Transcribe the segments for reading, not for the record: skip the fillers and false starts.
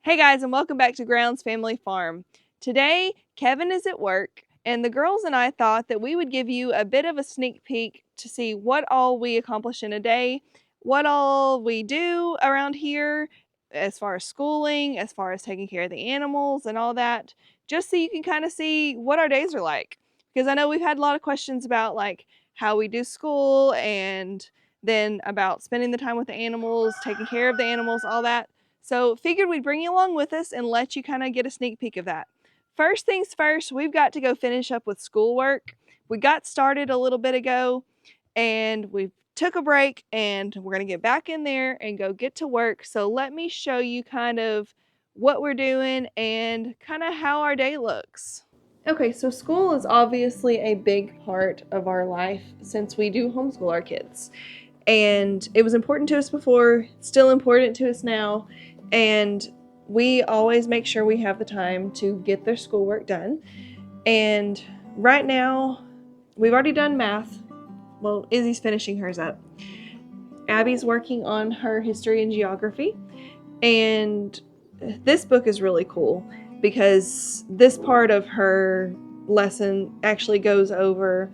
Hey guys, and welcome back to Grounds Family Farm. Today, Kevin is at work, and the girls and I thought that we would give you a bit of a sneak peek to see what all we accomplish in a day, what all we do around here as far as schooling, as far as taking care of the animals and all that, just so you can kind of see what our days are like. Because I know we've had a lot of questions about like how we do school and then about spending the time with the animals, taking care of the animals, all that. So figured we'd bring you along with us and let you kind of get a sneak peek of that. First things first, we've got to go finish up with schoolwork. We got started a little bit ago and we took a break and we're going to get back in there and go get to work. So let me show you kind of what we're doing and kind of how our day looks. Okay, so school is obviously a big part of our life since we do homeschool our kids. And it was important to us before, still important to us now. And we always make sure we have the time to get their schoolwork done. And right now, we've already done math. Well, Izzy's finishing hers up. Abby's working on her history and geography. And this book is really cool because this part of her lesson actually goes over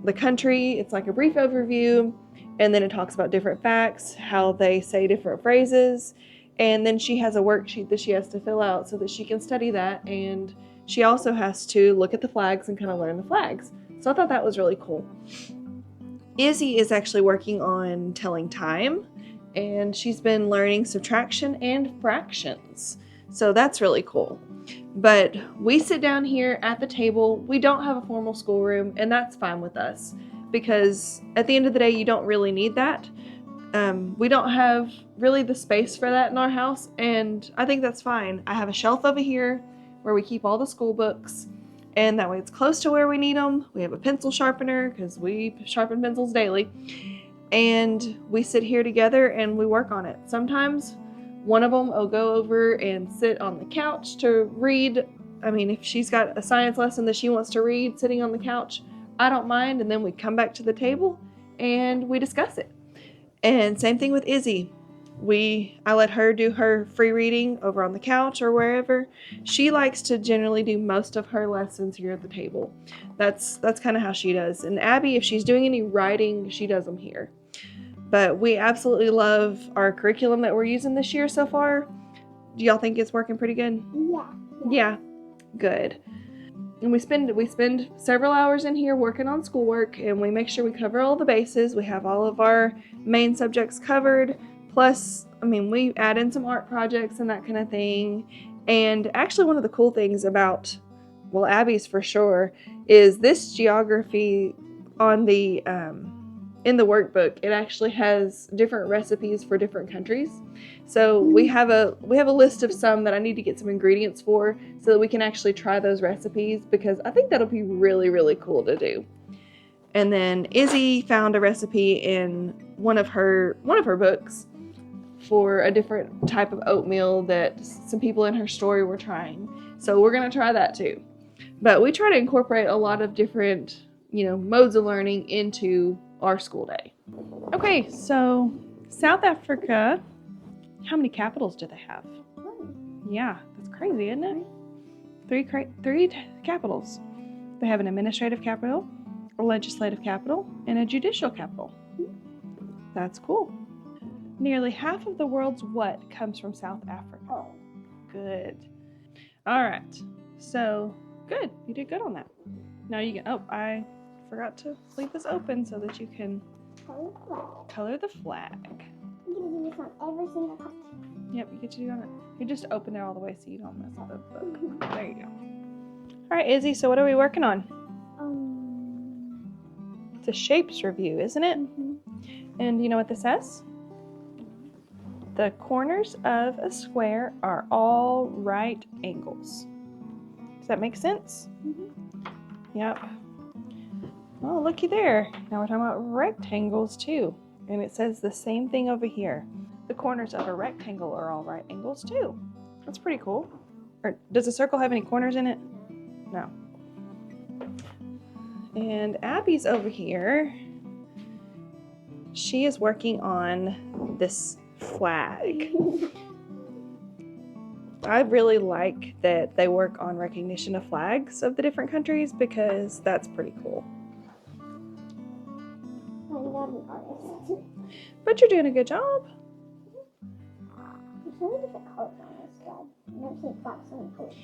the country. It's like a brief overview, and then it talks about different facts, how they say different phrases. And then she has a worksheet that she has to fill out so that she can study that. And she also has to look at the flags and kind of learn the flags. So I thought that was really cool. Izzy is actually working on telling time, and she's been learning subtraction and fractions. So that's really cool. But we sit down here at the table. We don't have a formal schoolroom, and that's fine with us because at the end of the day, you don't really need that. We don't have really the space for that in our house, and I think that's fine. I have a shelf over here where we keep all the school books, and that way it's close to where we need them. We have a pencil sharpener because we sharpen pencils daily, and we sit here together and we work on it. Sometimes one of them will go over and sit on the couch to read. I mean, if she's got a science lesson that she wants to read sitting on the couch, I don't mind, and then we come back to the table and we discuss it. And same thing with Izzy. I let her do her free reading over on the couch or wherever. She likes to generally do most of her lessons here at the table. That's kind of how she does. And Abby, if she's doing any writing, she does them here. But we absolutely love our curriculum that we're using this year so far. Do y'all think it's working pretty good? Yeah, good. And we spend several hours in here working on schoolwork, and we make sure we cover all the bases. We have all of our main subjects covered. Plus, I mean, we add in some art projects and that kind of thing. And actually, one of the cool things about, well, Abby's for sure, is this geography on the in the workbook. It actually has different recipes for different countries. So we have a list of some that I need to get some ingredients for so that we can actually try those recipes, because I think that'll be really, really cool to do. And then Izzy found a recipe in one of her books for a different type of oatmeal that some people in her story were trying. So we're going to try that too. But we try to incorporate a lot of different, modes of learning into our school day. Okay, so South Africa, how many capitals do they have? Yeah, that's crazy, isn't it? Three capitals. They have an administrative capital, a legislative capital, and a judicial capital. That's cool. Nearly half of the world's what comes from South Africa. Good. All right, so good. You did good on that. Now you can, I forgot to leave this open so that you can color the flag. You can do this on every single part. Yep, you get to do it. You just open it all the way so you don't mess up the book. There you go. All right, Izzy, so what are we working on? It's a shapes review, isn't it? Mm-hmm. And you know what this says? The corners of a square are all right angles. Does that make sense? Mm-hmm. Yep. Oh, looky there. Now we're talking about rectangles too. And it says the same thing over here. The corners of a rectangle are all right angles too. That's pretty cool. Or does a circle have any corners in it? No. And Abby's over here. She is working on this flag. I really like that they work on recognition of flags of the different countries because that's pretty cool. I'm not an artist. But you're doing a good job. There's so many different colors on this squad. I've never seen flags so many colors.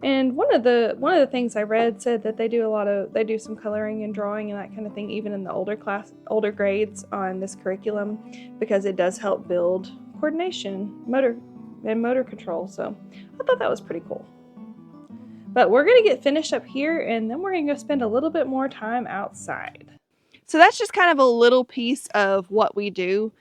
And one of the things I read said that they do some coloring and drawing and that kind of thing even in the older grades on this curriculum because it does help build coordination, motor control. So I thought that was pretty cool. But we're going to get finished up here and then we're going to go spend a little bit more time outside. So that's just kind of a little piece of what we do.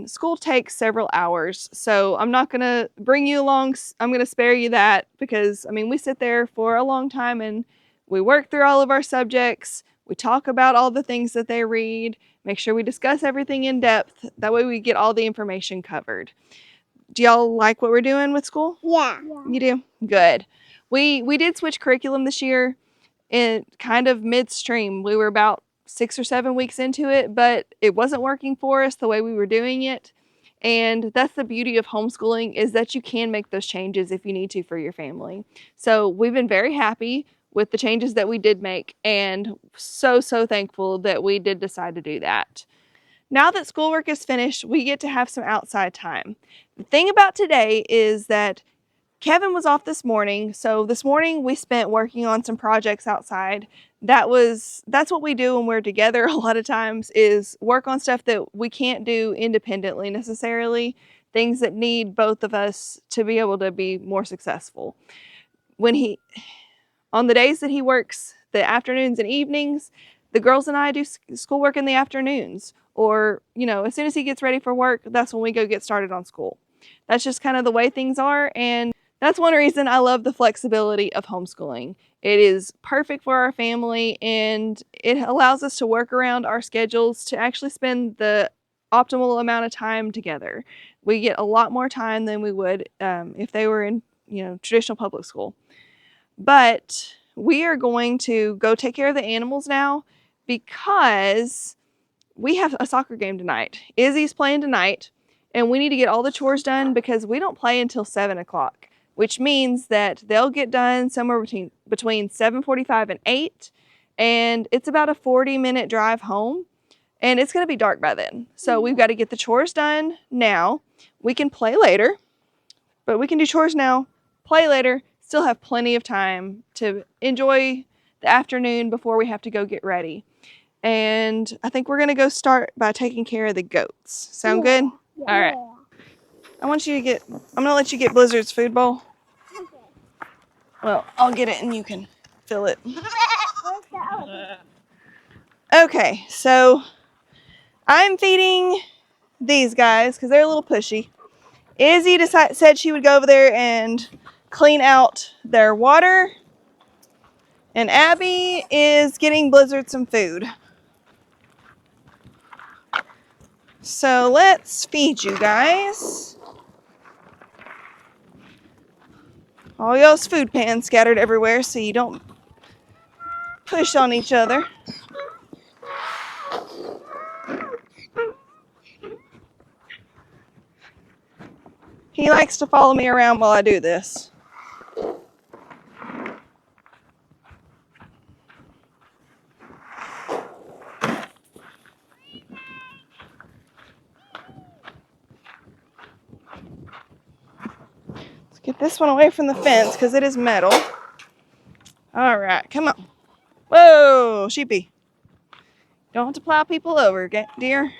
School takes several hours, so I'm not going to bring you along. I'm going to spare you that because, we sit there for a long time and we work through all of our subjects. We talk about all the things that they read, make sure we discuss everything in depth. That way we get all the information covered. Do y'all like what we're doing with school? Yeah. You do? Good. We did switch curriculum this year in kind of midstream. We were about 6 or 7 weeks into it, but it wasn't working for us the way we were doing it. And that's the beauty of homeschooling is that you can make those changes if you need to for your family. So we've been very happy with the changes that we did make and so thankful that we did decide to do that. Now that schoolwork is finished, we get to have some outside time. The thing about today is that Kevin was off this morning, so this morning we spent working on some projects outside. That's what we do when we're together a lot of times is work on stuff that we can't do independently necessarily, things that need both of us to be able to be more successful. On the days that he works the afternoons and evenings, the girls and I do schoolwork in the afternoons, or, as soon as he gets ready for work, that's when we go get started on school. That's just kind of the way things are, and that's one reason I love the flexibility of homeschooling. It is perfect for our family and it allows us to work around our schedules to actually spend the optimal amount of time together. We get a lot more time than we would if they were in traditional public school. But we are going to go take care of the animals now because we have a soccer game tonight. Izzy's playing tonight and we need to get all the chores done because we don't play until 7 o'clock. Which means that they'll get done somewhere between 7:45 and 8, and it's about a 40-minute drive home, and it's going to be dark by then. So we've got to get the chores done now. We can play later, but we can do chores now, play later, still have plenty of time to enjoy the afternoon before we have to go get ready. And I think we're going to go start by taking care of the goats. Sound good? Yeah. All right. I'm going to let you get Blizzard's food bowl. Okay. Well, I'll get it and you can fill it. Okay, so I'm feeding these guys because they're a little pushy. Izzy said she would go over there and clean out their water. And Abby is getting Blizzard some food. So let's feed you guys. All y'all's food pans scattered everywhere so you don't push on each other. He likes to follow me around while I do this. Let's get this one away from the fence because it is metal. All right, come on. Whoa, sheepy. Don't have to plow people over, dear.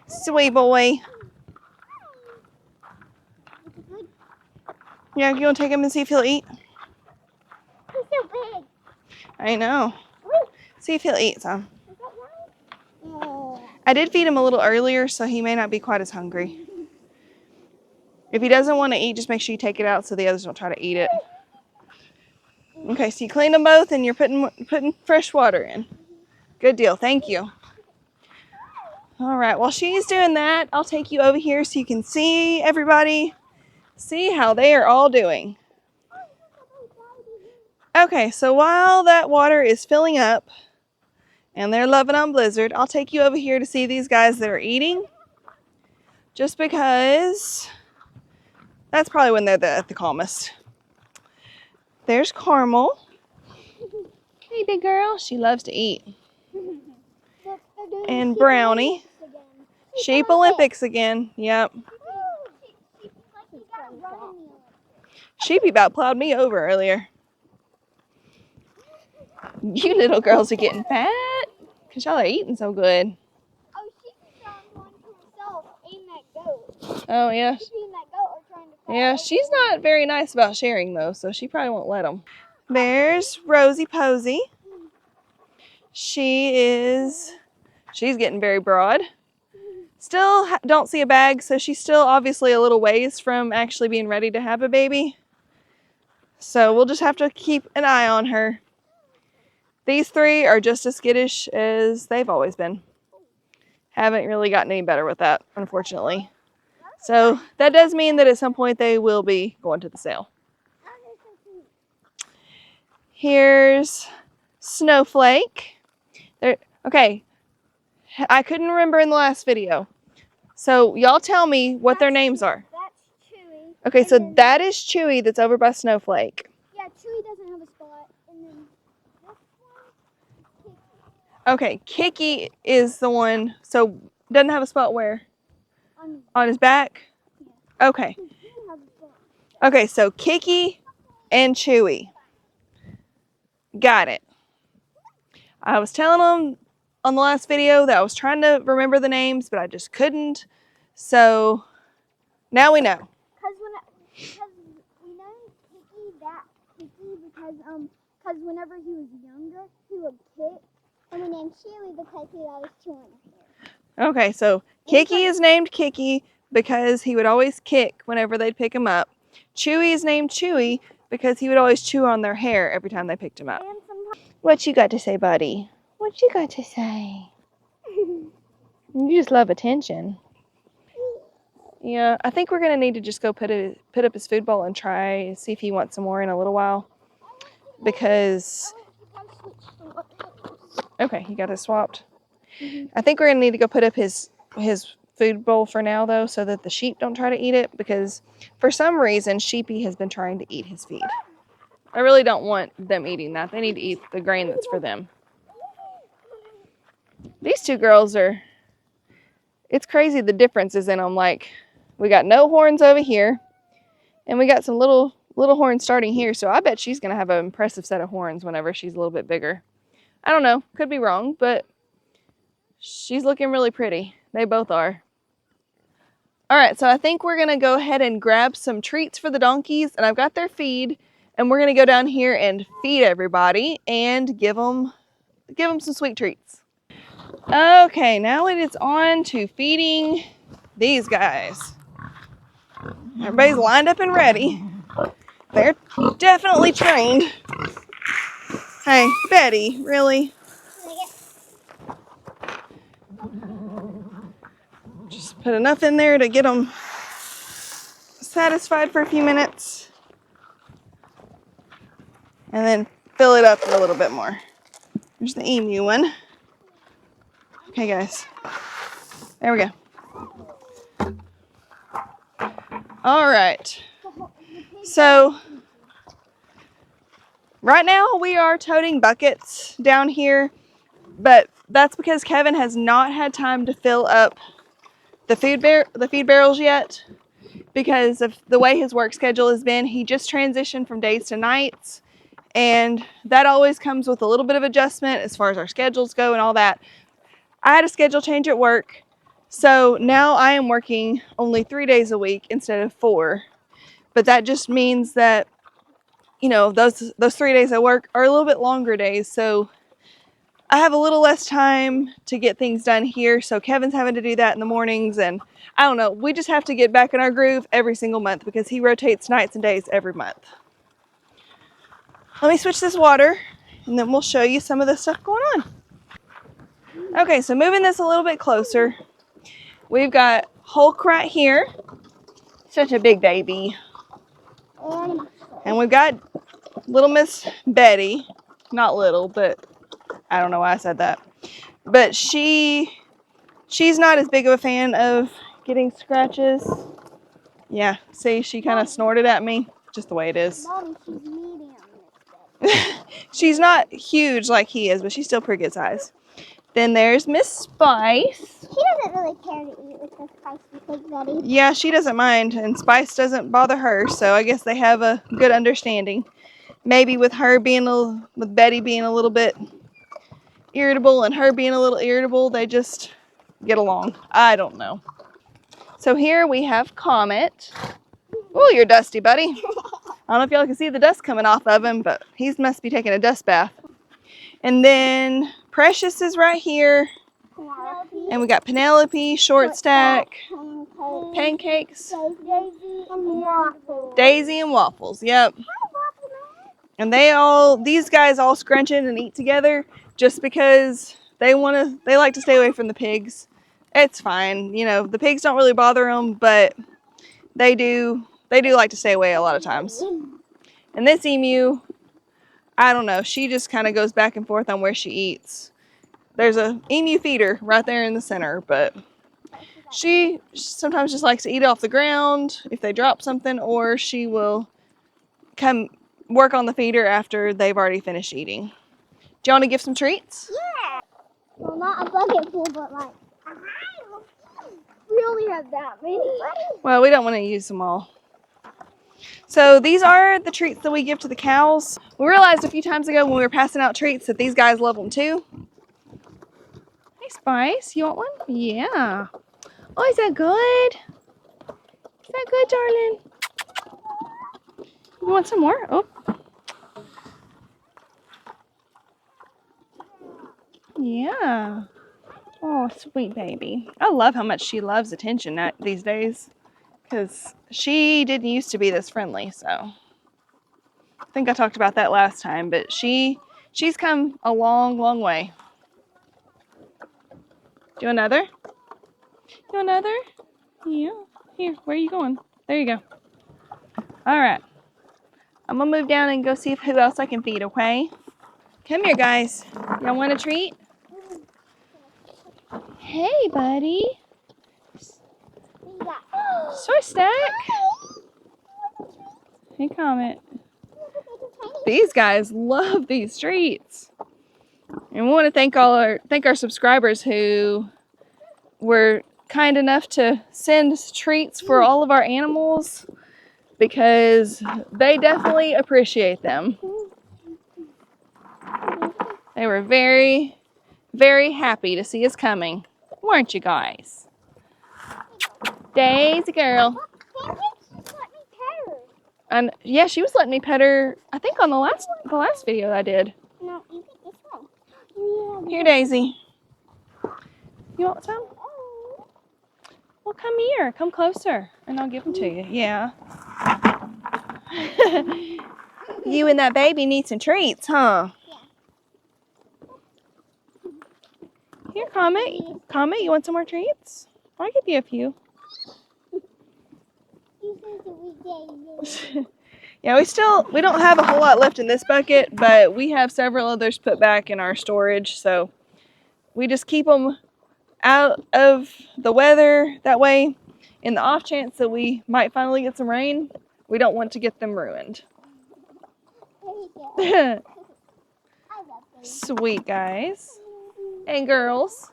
Sweet boy. Yeah, you want to take him and see if he'll eat? He's so big. I know. See if he'll eat some. Yeah. I did feed him a little earlier, so he may not be quite as hungry. If he doesn't want to eat, just make sure you take it out so the others don't try to eat it. Okay, so you cleaned them both and you're putting fresh water in. Good deal, thank you. All right, while she's doing that, I'll take you over here so you can see everybody, see how they are all doing. Okay, so while that water is filling up and they're loving on Blizzard, I'll take you over here to see these guys that are eating. just because that's probably when they're at the calmest. There's Caramel. Hey, big girl. She loves to eat. And Brownie. Sheep Olympics again. Yep. Sheepy about plowed me over earlier. You little girls are getting fat because y'all are eating so good. Oh, she's trying one to herself, eating that goat. Oh, yeah. She's eating that goat or trying to Yeah, she's not very nice about sharing, though, so she probably won't let them. There's Rosie Posey. She's getting very broad. Still don't see a bag, so she's still obviously a little ways from actually being ready to have a baby. So we'll just have to keep an eye on her. These three are just as skittish as they've always been. Haven't really gotten any better with that, unfortunately. So that does mean that at some point they will be going to the sale. Here's Snowflake. Okay, I couldn't remember in the last video. So y'all tell me what their names are. That's Chewy. Okay, so that is Chewy that's over by Snowflake. Yeah, Chewy doesn't have a spot. And then this one, Okay, Kiki is the one, so doesn't have a spot where? On his back? Yeah. Okay. He has a spot. Okay, so Kiki and Chewy. Got it. I was telling them on the last video that I was trying to remember the names, but I just couldn't. So now we know. Because we know Kiki because whenever he was younger, he would kick. And we named Chewy because he always chew on her hair. Okay, so Kiki is named Kiki because he would always kick whenever they'd pick him up. Chewy is named Chewy because he would always chew on their hair every time they picked him up. What you got to say, buddy? What you got to say? You just love attention. Yeah, I think we're going to need to just go put up his food bowl and try see if he wants some more in a little while. Because... Okay, he got it swapped. I think we're going to need to go put up his food bowl for now, though, so that the sheep don't try to eat it. Because for some reason, Sheepy has been trying to eat his feed. I really don't want them eating that. They need to eat the grain that's for them. These two girls are... It's crazy the differences in them. Like, we got no horns over here. And we got some little horns starting here. So I bet she's going to have an impressive set of horns whenever she's a little bit bigger. I don't know. Could be wrong, but she's looking really pretty. They both are. All right, so I think we're going to go ahead and grab some treats for the donkeys. And I've got their feed. And we're going to go down here and feed everybody and give them some sweet treats. Okay, now it is on to feeding these guys. Everybody's lined up and ready. They're definitely trained. Hey, Betty, really? Just put enough in there to get them satisfied for a few minutes. And then fill it up a little bit more. There's the emu one. Okay, guys. There we go. All right. So, right now we are toting buckets down here, but that's because Kevin has not had time to fill up the feed barrels yet because of the way his work schedule has been. He just transitioned from days to nights, and that always comes with a little bit of adjustment as far as our schedules go and all that. I had a schedule change at work, so now I am working only 3 days a week instead of 4. But that just means that, you know, those 3 days I work are a little bit longer days, so I have a little less time to get things done here. So Kevin's having to do that in the mornings, and I don't know, we just have to get back in our groove every single month because he rotates nights and days every month. Let me switch this water, and then we'll show you some of the stuff going on. Okay, so moving this a little bit closer, we've got Hulk right here. Such a big baby. And we've got little Miss Betty. Not little, but I don't know why I said that. But she's not as big of a fan of getting scratches. Yeah, see, she kind of snorted at me. Just the way it is. Mommy, she's medium. She's not huge like he is, but she's still pretty good size. Then there's Miss Spice. She doesn't really care to eat with the spicy pig, Betty. Yeah, she doesn't mind, and Spice doesn't bother her, so I guess they have a good understanding. Maybe with her being with Betty being a little bit irritable and her being a little irritable, they just get along. I don't know. So here we have Comet. Oh, you're dusty, buddy. I don't know if y'all can see the dust coming off of him, but he must be taking a dust bath. And then Precious is right here. Penelope. And we got Penelope, Short Stack, Pancakes, Daisy and Waffles. Daisy and Waffles. Yep. And these guys all scrunch in and eat together just because they like to stay away from the pigs. It's fine. You know, the pigs don't really bother them, but they do like to stay away a lot of times. And this emu, I don't know, she just kind of goes back and forth on where she eats. There's a emu feeder right there in the center, but she sometimes just likes to eat off the ground if they drop something, or she will come work on the feeder after they've already finished eating. Do you want to give some treats? Yeah. Well, not a bucket full, but like, we only have that many. Well, we don't want to use them all. So these are the treats that we give to the cows. We realized a few times ago when we were passing out treats that these guys love them too. Hey, Spice, you want one? Yeah. Oh, is that good? Is that good, darling? You want some more? Oh. Yeah. Oh, sweet baby. I love how much she loves attention these days, because she didn't used to be this friendly, so I think I talked about that last time, but she's come a long, long way. Do another? Do another? Yeah. Here, where are you going? There you go. All right. I'm going to move down and go see who else I can feed, okay? Come here, guys. Y'all want a treat? Hey, buddy. Short Stack. Hey, Comet. These guys love these treats. And we want to thank our subscribers who were kind enough to send treats for all of our animals, because they definitely appreciate them. They were very, very happy to see us coming, weren't you guys? Daisy girl. And yeah, she was letting me pet her, I think on the last video I did. No, you think this one. Here, Daisy. You want some? Well, come here. Come closer, and I'll give them to you. Yeah. You and that baby need some treats, huh? Yeah. Here, Comet. Comet, you want some more treats? I'll give you a few. Yeah, we don't have a whole lot left in this bucket, but we have several others put back in our storage, so we just keep them out of the weather. That way, in the off chance that we might finally get some rain, we don't want to get them ruined. Sweet guys and girls.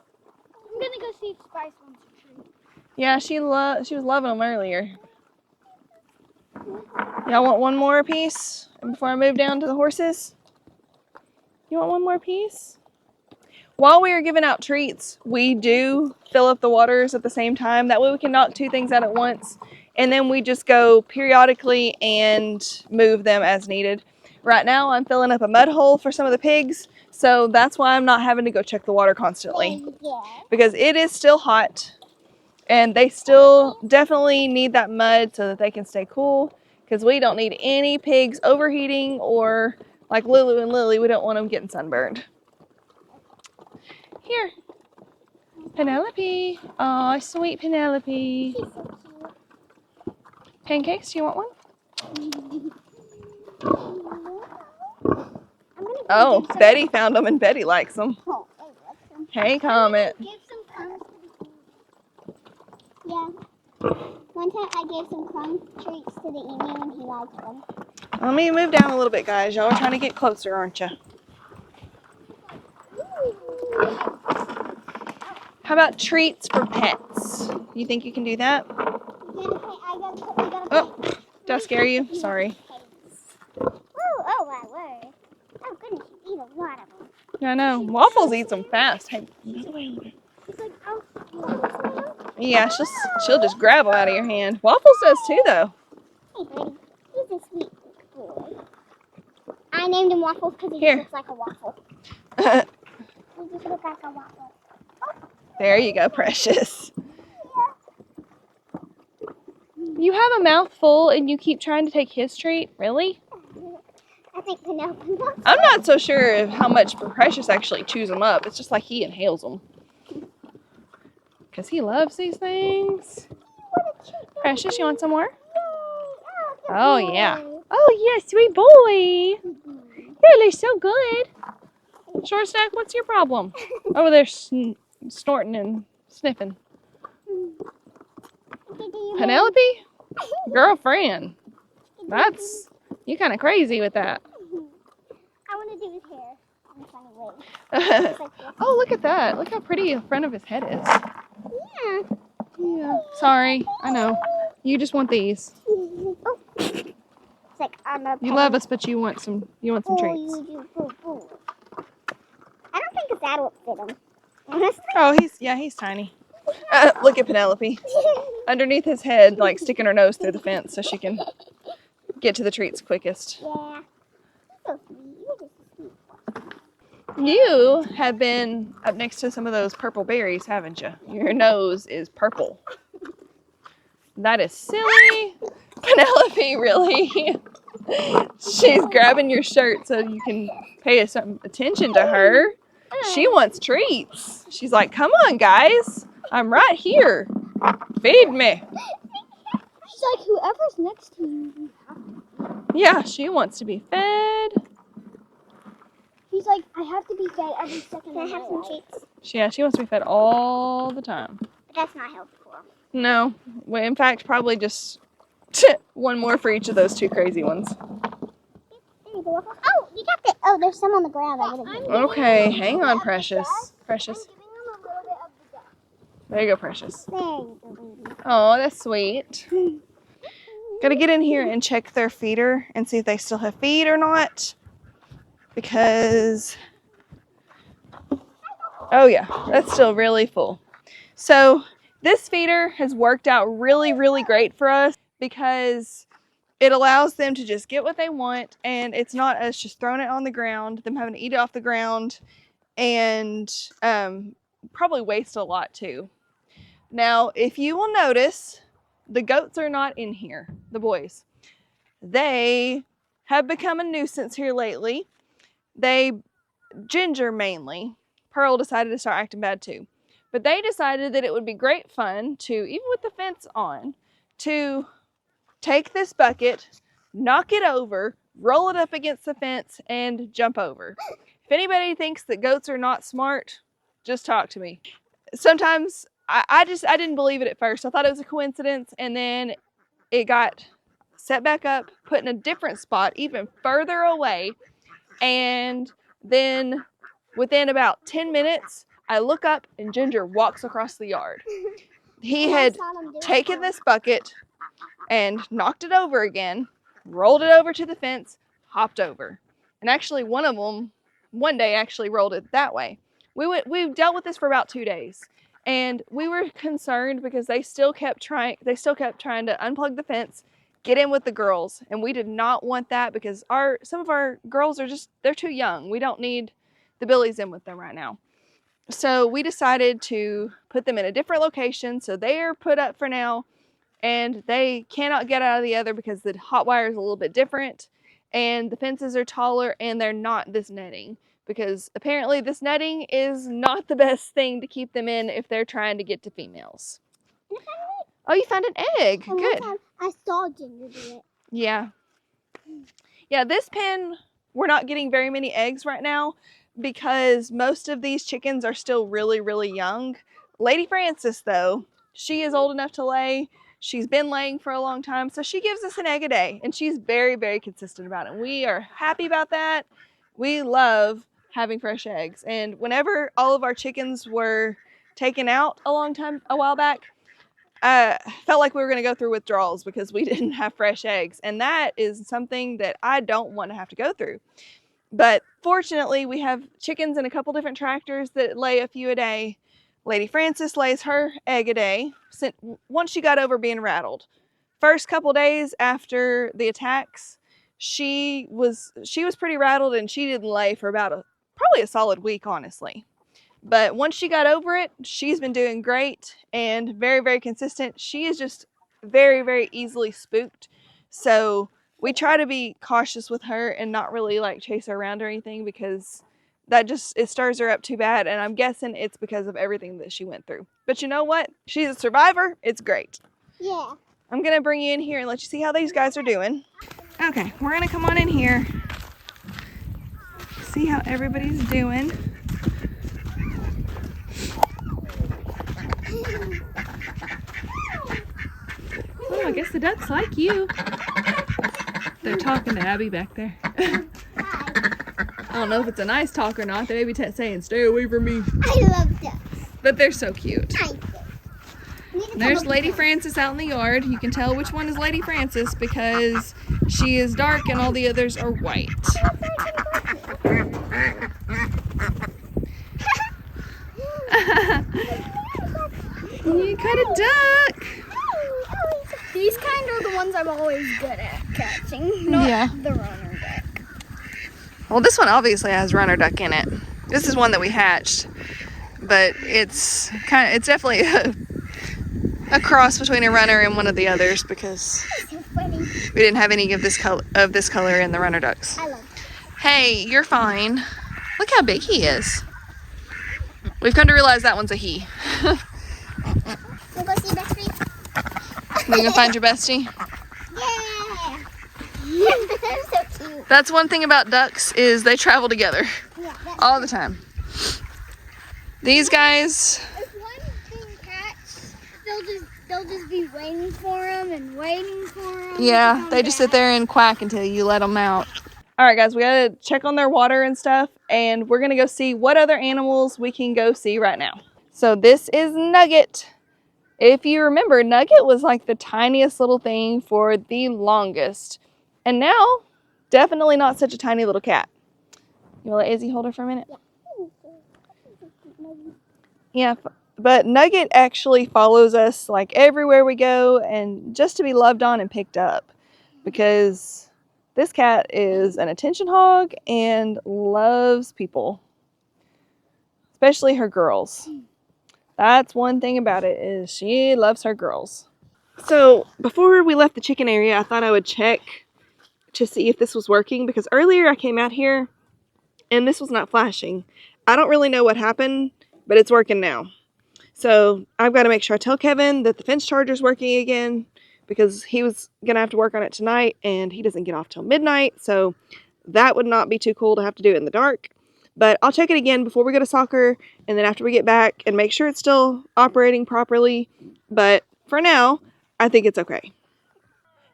I'm gonna go see if Spice wants a treat. Yeah, she was loving them earlier. Y'all want one more piece before I move down to the horses? You want one more piece? While we are giving out treats, we do fill up the waters at the same time. That way we can knock two things out at once. And then we just go periodically and move them as needed. Right now I'm filling up a mud hole for some of the pigs. So that's why I'm not having to go check the water constantly. Because it is still hot. And they still definitely need that mud so that they can stay cool. Because we don't need any pigs overheating, or like Lulu and Lily, we don't want them getting sunburned. Here, Penelope. Aw, sweet Penelope. Pancakes, do you want one? Oh, Betty found them and Betty likes them. Hey, Comet. Give some crumbs to the kids. Yeah. One time I gave some crumb treats to the emu and he liked them. Let me move down a little bit, guys. Y'all are trying to get closer, aren't you? How about treats for pets? You think you can do that? Oh, did I scare you? Sorry. Oh my word. Oh goodness, you eat a lot of them. I know. Waffles eats them fast. Hey. She's like, oh, Yeah, she'll just grab them out of your hand. Waffles does too, though. hey buddy, he's a sweet boy. I named him Waffles because he Here. just looks like a waffle. He just looks like a waffle. There you go, Precious. You have a mouthful and you keep trying to take his treat? Really? I think Penelope wants I'm not so sure of how much Precious actually chews them up. It's just like he inhales them. Because he loves these things. Precious, you want some more? Oh, yeah. Oh, yeah, sweet boy. That looks so good. Short Stack, what's your problem? Over there snorting and sniffing. Penelope? Girlfriend. You kind of crazy with that. I want to do his hair in a funny way. Oh, look at that. Look how pretty the front of his head is. Yeah. Yeah. Sorry, I know. You just want these. Oh. It's like I'm a You love us, but you want some treats. You do. Boo. I don't think his dad will fit him. Honestly. Oh, he's tiny. Look at Penelope. Underneath his head, like sticking her nose through the fence so she can get to the treats quickest. Yeah. He's so sweet. You're just a sweet boy. You have been up next to some of those purple berries, haven't you? Your nose is purple. That is silly. Penelope, really? She's grabbing your shirt so you can pay some attention to her. She wants treats. She's like, come on, guys. I'm right here. Feed me. She's like, whoever's next to you, you have to. Yeah, she wants to be fed. He's like, I have to be fed every second. Can I have some treats? Yeah, she wants to be fed all the time. But that's not helpful. No. Well, in fact, probably just one more for each of those two crazy ones. Oh, you got the. Oh, there's some on the ground. Okay, hang on, Precious. Precious. I'm giving them a little bit of the dust. There you go, Precious. There you go, baby. Oh, that's sweet. Gotta get in here and check their feeder and see if they still have feed or not. Because, oh yeah, that's still really full. So this feeder has worked out really, really great for us because it allows them to just get what they want, and it's not us just throwing it on the ground, them having to eat it off the ground, and probably waste a lot too. Now, if you will notice, the goats are not in here, the boys. They have become a nuisance here lately. Ginger mainly, Pearl decided to start acting bad too. But they decided that it would be great fun to, even with the fence on, to take this bucket, knock it over, roll it up against the fence, and jump over. If anybody thinks that goats are not smart, just talk to me. Sometimes I didn't believe it at first. I thought it was a coincidence, and then it got set back up, put in a different spot, even further away, and then within about 10 minutes, I look up and Ginger walks across the yard. He had taken this bucket and knocked it over again, rolled it over to the fence, hopped over. And actually one of them, one day actually rolled it that way. We dealt with this for about 2 days. And we were concerned because they still kept trying to unplug the fence, get in with the girls, and we did not want that because some of our girls they're too young. We don't need the Billies in with them right now. So we decided to put them in a different location, so they are put up for now, and they cannot get out of the other because the hot wire is a little bit different, and the fences are taller, and they're not this netting, because apparently this netting is not the best thing to keep them in if they're trying to get to females. Oh, you found an egg. Good. I saw Ginger do it. Yeah. Yeah, this pen, we're not getting very many eggs right now because most of these chickens are still really, really young. Lady Francis, though, she is old enough to lay. She's been laying for a long time, so she gives us an egg a day, and she's very, very consistent about it. We are happy about that. We love having fresh eggs. And whenever all of our chickens were taken out a while back, felt like we were going to go through withdrawals because we didn't have fresh eggs. And that is something that I don't want to have to go through. But fortunately, we have chickens in a couple different tractors that lay a few a day. Lady Frances lays her egg a day once she got over being rattled. First couple days after the attacks, she was pretty rattled, and she didn't lay for about probably a solid week, honestly. But once she got over it, she's been doing great and very, very consistent. She is just very, very easily spooked. So we try to be cautious with her and not really like chase her around or anything, because it stirs her up too bad. And I'm guessing it's because of everything that she went through. But you know what? She's a survivor. It's great. Yeah. I'm going to bring you in here and let you see how these guys are doing. Okay, we're going to come on in here. See how everybody's doing. Oh, I guess the ducks like you. They're talking to Abby back there. I don't know if it's a nice talk or not. They may be saying, "Stay away from me." I love ducks. But they're so cute. I do. There's Lady Frances out in the yard. You can tell which one is Lady Frances because she is dark and all the others are white. You caught a duck. These kind are the ones I'm always good at catching, not the runner duck. Well, this one obviously has runner duck in it. This is one that we hatched, but it's definitely a cross between a runner and one of the others because we didn't have any of this color in the runner ducks. I love it. Hey, you're fine. Look how big he is. We've come to realize that one's a he. We'll go see Bestie. You gonna find your bestie? Yeah. They're so cute. That's one thing about ducks is they travel together Yeah, all the time. These guys. if one thing catch, they'll just be waiting for them and waiting for them. Yeah, they just sit there and quack until you let them out. All right, guys, we gotta check on their water and stuff, and we're gonna go see what other animals we can go see right now. So this is Nugget. If you remember, Nugget was like the tiniest little thing for the longest. And now, definitely not such a tiny little cat. You wanna let Izzy hold her for a minute? Yeah, but Nugget actually follows us like everywhere we go, and just to be loved on and picked up, because this cat is an attention hog and loves people, especially her girls. That's one thing about it, is she loves her girls. So before we left the chicken area, I thought I would check to see if this was working, because earlier I came out here and this was not flashing. I don't really know what happened, but it's working now. So I've got to make sure I tell Kevin that the fence charger's working again, because he was going to have to work on it tonight and he doesn't get off till midnight. So that would not be too cool to have to do it in the dark. But I'll check it again before we go to soccer and then after we get back and make sure it's still operating properly. But for now, I think it's okay.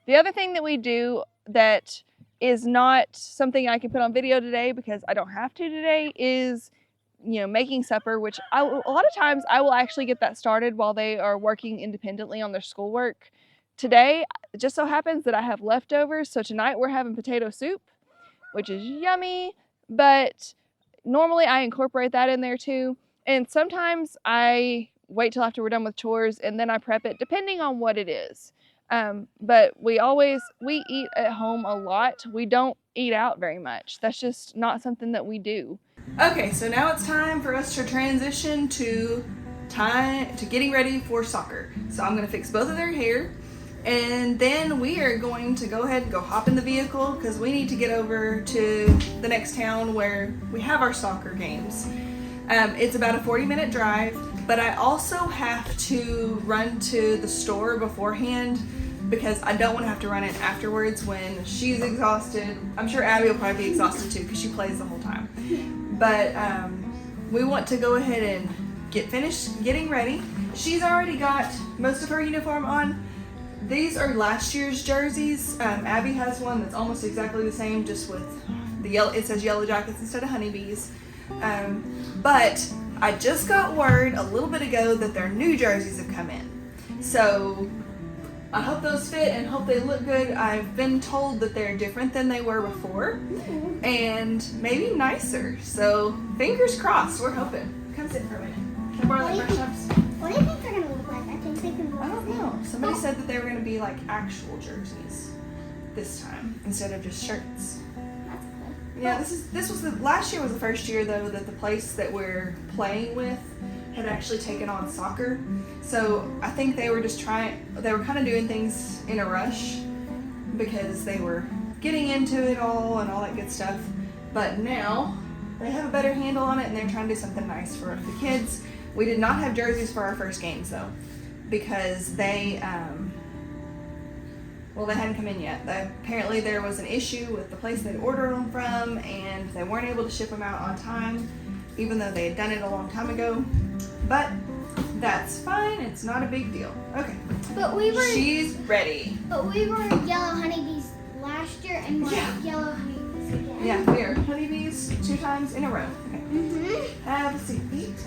The other thing that we do that is not something I can put on video today because I don't have to today is, making supper, which a lot of times I will actually get that started while they are working independently on their schoolwork. Today, it just so happens that I have leftovers, so tonight we're having potato soup, which is yummy, but normally I incorporate that in there too. And sometimes I wait till after we're done with chores and then I prep it, depending on what it is. But we eat at home a lot. We don't eat out very much. That's just not something that we do. Okay, so now it's time for us to transition to getting ready for soccer. So I'm gonna fix both of their hair, and then we are going to go ahead and go hop in the vehicle because we need to get over to the next town where we have our soccer games. It's about a 40-minute drive, but I also have to run to the store beforehand because I don't want to have to run it afterwards when she's exhausted. I'm sure Abby will probably be exhausted too because she plays the whole time. But we want to go ahead and get finished getting ready. She's already got most of her uniform on. These are last year's jerseys. Abby has one that's almost exactly the same, just with the yellow. It says Yellow Jackets instead of honeybees. But I just got word a little bit ago that their new jerseys have come in. So I hope those fit and hope they look good. I've been told that they're different than they were before and maybe nicer. So fingers crossed, we're hoping. Come sit for a minute. Can I borrow that brush ups? What do you think they're going to look like? I think they can look I don't know. Somebody said that they were going to be like actual jerseys this time instead of just shirts. That's cool. Yeah, this was the last year was the first year though that the place that we're playing with had actually taken on soccer. So I think they were kind of doing things in a rush because they were getting into it all and all that good stuff. But now they have a better handle on it and they're trying to do something nice for the kids. We did not have jerseys for our first games though, because they hadn't come in yet. Apparently there was an issue with the place they'd ordered them from and they weren't able to ship them out on time, even though they had done it a long time ago. But that's fine, it's not a big deal. Okay. She's ready. But we were yellow honeybees last year and we're yellow honeybees again. Yeah, we are honeybees 2 times in a row. Okay. Mm-hmm. Have a seat, Pete.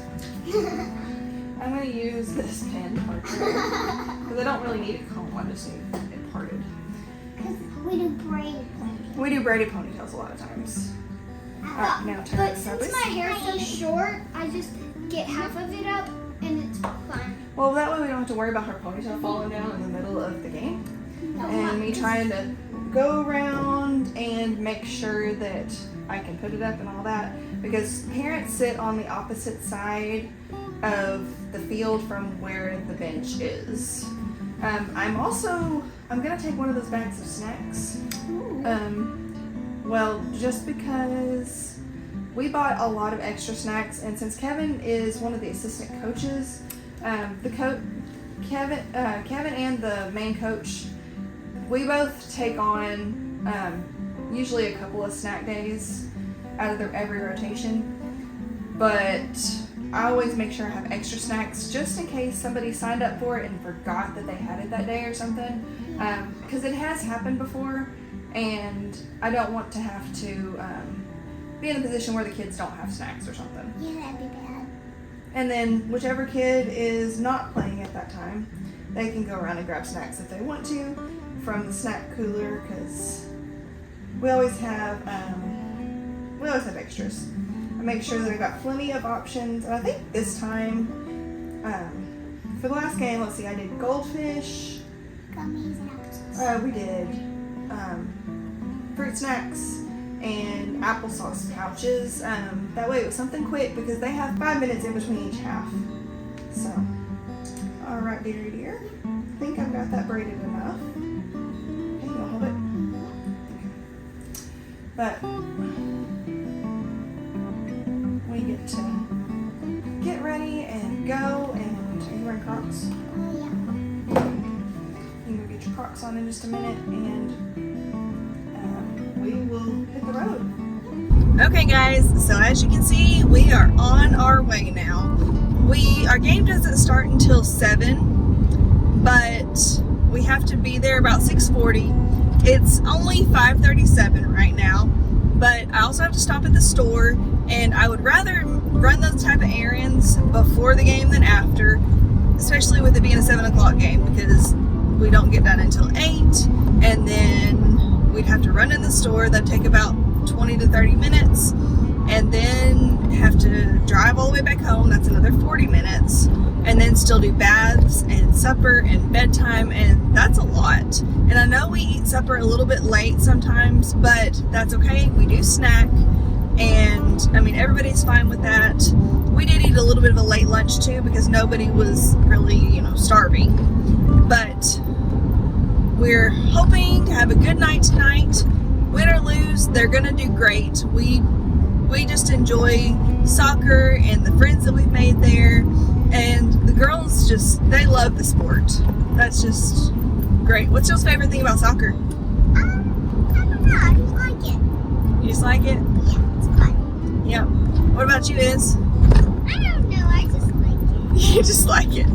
I'm going to use this pen because I don't really need a comb. I just need it parted. Because we do braided ponytails. We do braided ponytails a lot of times. Alright, now turn But this since up. my hair is so short, I just get half of it up and it's fine. Well, that way we don't have to worry about her ponytail falling down in the middle of the game. And me trying to go around and make sure that I can put it up and all that. Because parents sit on the opposite side of the field from where the bench is. I'm gonna take one of those bags of snacks. Well, just because we bought a lot of extra snacks, and since Kevin is one of the assistant coaches, Kevin and the main coach, we both take on usually a couple of snack days out of every rotation. But I always make sure I have extra snacks just in case somebody signed up for it and forgot that they had it that day or something. Because it has happened before, and I don't want to have to be in a position where the kids don't have snacks or something. Yeah, that'd be bad. And then whichever kid is not playing at that time, they can go around and grab snacks if they want to from the snack cooler, because we always have extras. I make sure that I've got plenty of options, and I think this time, for the last game, let's see, I did goldfish. Gummies and applesauce. We did fruit snacks and applesauce pouches. That way it was something quick because they have 5 minutes in between each half. So, all right, dear. I think I've got that braided enough. Okay, you want to hold it? Okay. But we get to get ready and go, and are you wearing Crocs? Yeah. You can go get your Crocs on in just a minute, and we will hit the road. Okay guys, so as you can see, we are on our way now. Our game doesn't start until 7, but we have to be there about 6:40. It's only 5:37 right now, but I also have to stop at the store, and I would rather run those type of errands before the game than after, especially with it being a 7 o'clock game, because we don't get done until 8, and then we'd have to run in the store. That'd take about 20 to 30 minutes, and then have to drive all the way back home. That's another 40 minutes, and then still do baths and supper and bedtime, and that's a lot. And I know we eat supper a little bit late sometimes, but that's okay. We do snack, and I mean, everybody's fine with that. We did eat a little bit of a late lunch too, because nobody was really, starving. But we're hoping to have a good night tonight. Win or lose, they're gonna do great. We just enjoy soccer and the friends that we've made there, and the girls they love the sport. That's just great. What's your favorite thing about soccer? I don't know, I just like it. You just like it? Yeah, it's fun. Yep. What about you, Iz? I don't know, I just like it. You just like it.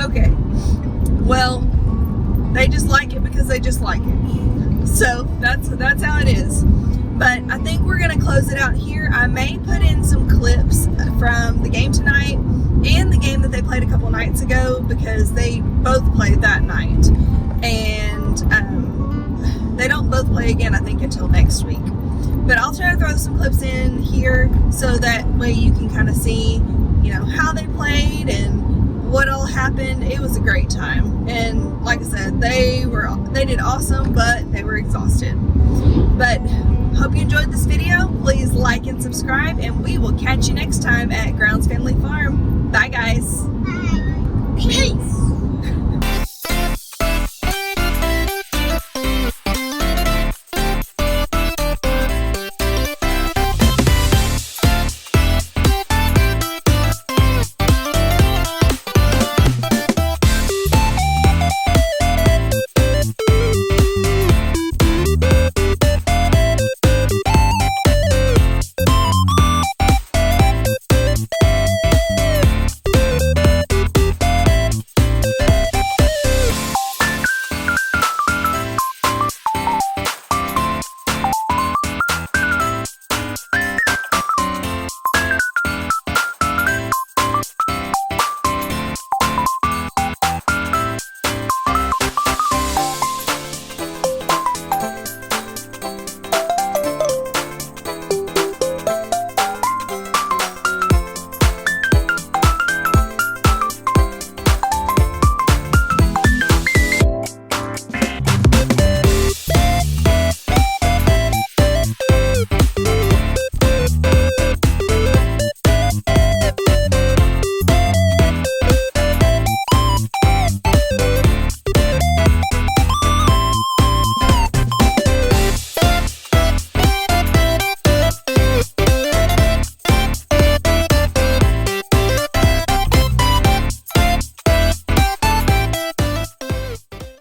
Okay. Well, They just like it because they just like it. So that's how it is. But I think we're gonna close it out here. I may put in some clips from the game tonight and the game that they played a couple nights ago, because they both played that night, and they don't both play again I think until next week. But I'll try to throw some clips in here so that way you can kind of see, you know, how they played and what all happened. It was a great time, and like I said, they did awesome, but they were exhausted. But hope you enjoyed this video. Please like and subscribe, and we will catch you next time at Grounds Family Farm. Bye guys. Bye. Peace.